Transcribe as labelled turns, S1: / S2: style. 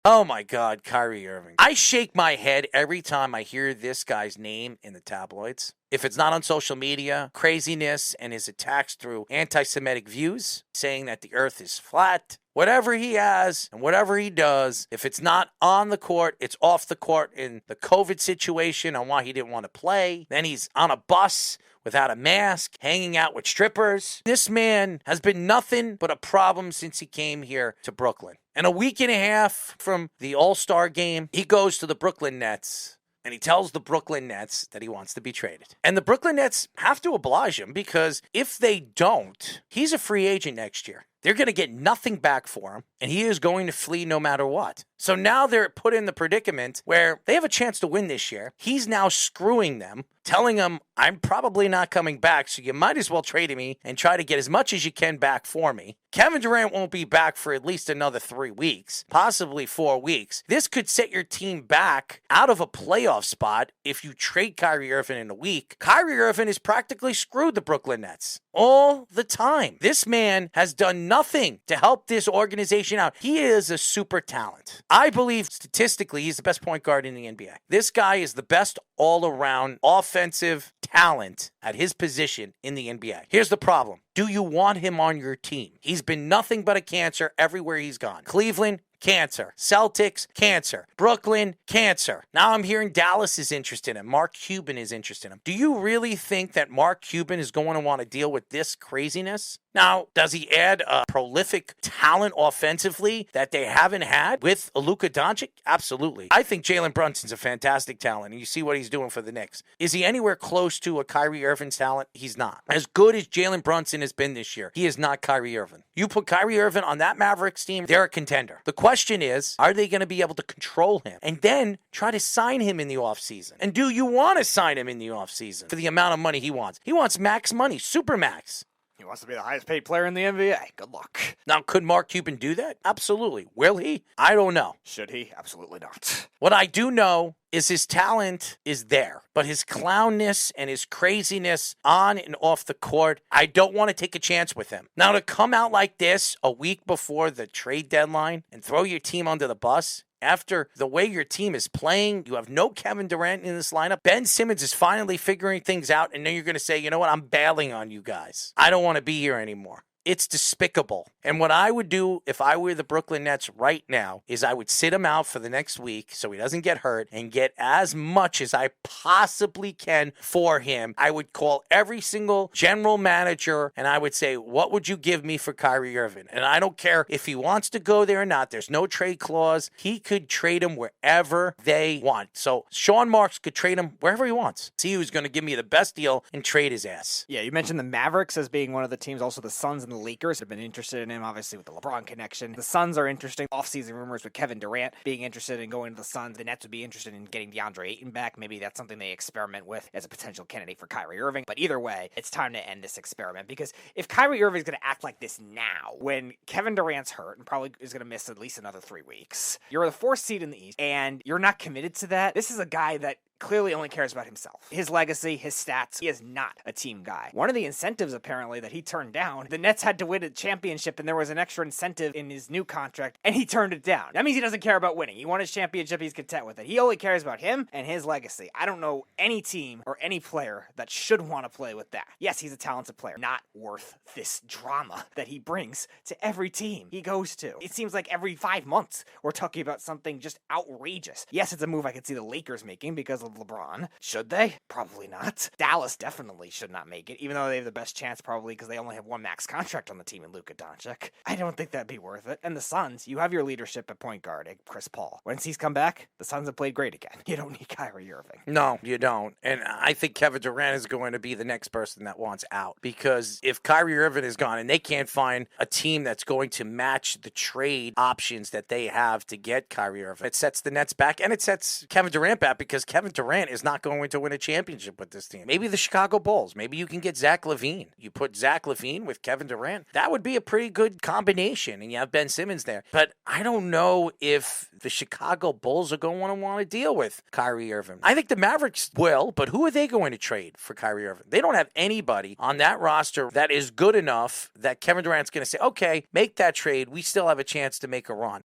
S1: Oh my God, Kyrie Irving. I shake my head every time I hear this guy's name in the tabloids. If it's not on social media, craziness and his attacks through anti-Semitic views, saying that the earth is flat, whatever he has and whatever he does, if it's not on the court, it's off the court in the COVID situation on why he didn't want to play. Then he's on a bus without a mask, hanging out with strippers. This man has been nothing but a problem since he came here to Brooklyn. And a week and a half from the All-Star game, he goes to the Brooklyn Nets. And he tells the Brooklyn Nets that he wants to be traded. And the Brooklyn Nets have to oblige him because if they don't, he's a free agent next year. They're going to get nothing back for him, and he is going to flee no matter what. So now they're put in the predicament where they have a chance to win this year. He's now screwing them, telling them, I'm probably not coming back, so you might as well trade me and try to get as much as you can back for me. Kevin Durant won't be back for at least another 3 weeks, possibly 4 weeks. This could set your team back out of a playoff spot if you trade Kyrie Irving in a week. Kyrie Irving has practically screwed the Brooklyn Nets all the time. This man has done nothing to help this organization out. He is a super talent. I believe statistically he's the best point guard in the NBA. This guy is the best all-around offensive talent at his position in the NBA. Here's the problem. Do you want him on your team? He's been nothing but a cancer everywhere he's gone. Cleveland, cancer. Celtics, cancer. Brooklyn, cancer. Now I'm hearing Dallas is interested in him. Mark Cuban is interested in him. Do you really think that Mark Cuban is going to want to deal with this craziness? Now, does he add a prolific talent offensively that they haven't had with Luka Doncic? Absolutely. I think Jalen Brunson's a fantastic talent, and you see what he's doing for the Knicks. Is he anywhere close to a Kyrie Irving's talent? He's not. As good as Jalen Brunson has been this year, he is not Kyrie Irving. You put Kyrie Irving on that Mavericks team, they're a contender. The question is, are they going to be able to control him and then try to sign him in the offseason? And do you want to sign him in the offseason for the amount of money he wants? He wants max money, super max.
S2: He wants to be the highest paid player in the NBA. Good luck.
S1: Now, could Mark Cuban do that? Absolutely. Will he? I don't know.
S2: Should he? Absolutely not.
S1: What I do know is his talent is there, but his clownness and his craziness on and off the court, I don't want to take a chance with him. Now, to come out like this a week before the trade deadline and throw your team under the bus, after the way your team is playing, you have no Kevin Durant in this lineup. Ben Simmons is finally figuring things out, and then you're going to say, you know what, I'm bailing on you guys. I don't want to be here anymore. It's despicable. And what I would do if I were the Brooklyn Nets right now is I would sit him out for the next week so he doesn't get hurt and get as much as I possibly can for him. I would call every single general manager and I would say, what would you give me for Kyrie Irving? And I don't care if he wants to go there or not. There's no trade clause. He could trade him wherever they want. So Sean Marks could trade him wherever he wants. See who's going to give me the best deal and trade his ass.
S2: Yeah, you mentioned the Mavericks as being one of the teams, also the Suns and the Lakers have been interested in him, obviously with the LeBron connection. The Suns are interesting. Off-season rumors with Kevin Durant being interested in going to the Suns. The Nets would be interested in getting DeAndre Ayton back. Maybe that's something they experiment with as a potential candidate for Kyrie Irving. But either way, it's time to end this experiment because if Kyrie Irving is going to act like this now, when Kevin Durant's hurt and probably is going to miss at least another 3 weeks, you're the 4th seed in the East and you're not committed to that. This is a guy that clearly only cares about himself. His legacy, his stats. He is not a team guy. One of the incentives, apparently, that he turned down, the Nets had to win a championship, and there was an extra incentive in his new contract, and he turned it down. That means he doesn't care about winning. He won his championship, he's content with it. He only cares about him and his legacy. I don't know any team or any player that should want to play with that. Yes, he's a talented player. Not worth this drama that he brings to every team he goes to. It seems like every 5 months, we're talking about something just outrageous. Yes, it's a move I could see the Lakers making because of LeBron. Should they? Probably not. Dallas definitely should not make it, even though they have the best chance probably because they only have one max contract on the team in Luka Doncic. I don't think that'd be worth it. And the Suns, you have your leadership at point guard, Chris Paul. Once he's come back, the Suns have played great again. You don't need Kyrie Irving.
S1: No, you don't. And I think Kevin Durant is going to be the next person that wants out because if Kyrie Irving is gone and they can't find a team that's going to match the trade options that they have to get Kyrie Irving, it sets the Nets back and it sets Kevin Durant back because Kevin Durant is not going to win a championship with this team. Maybe the Chicago Bulls. Maybe you can get Zach LaVine. You put Zach LaVine with Kevin Durant. That would be a pretty good combination, and you have Ben Simmons there. But I don't know if the Chicago Bulls are going to want to deal with Kyrie Irving. I think the Mavericks will, but who are they going to trade for Kyrie Irving? They don't have anybody on that roster that is good enough that Kevin Durant's going to say, okay, make that trade. We still have a chance to make a run.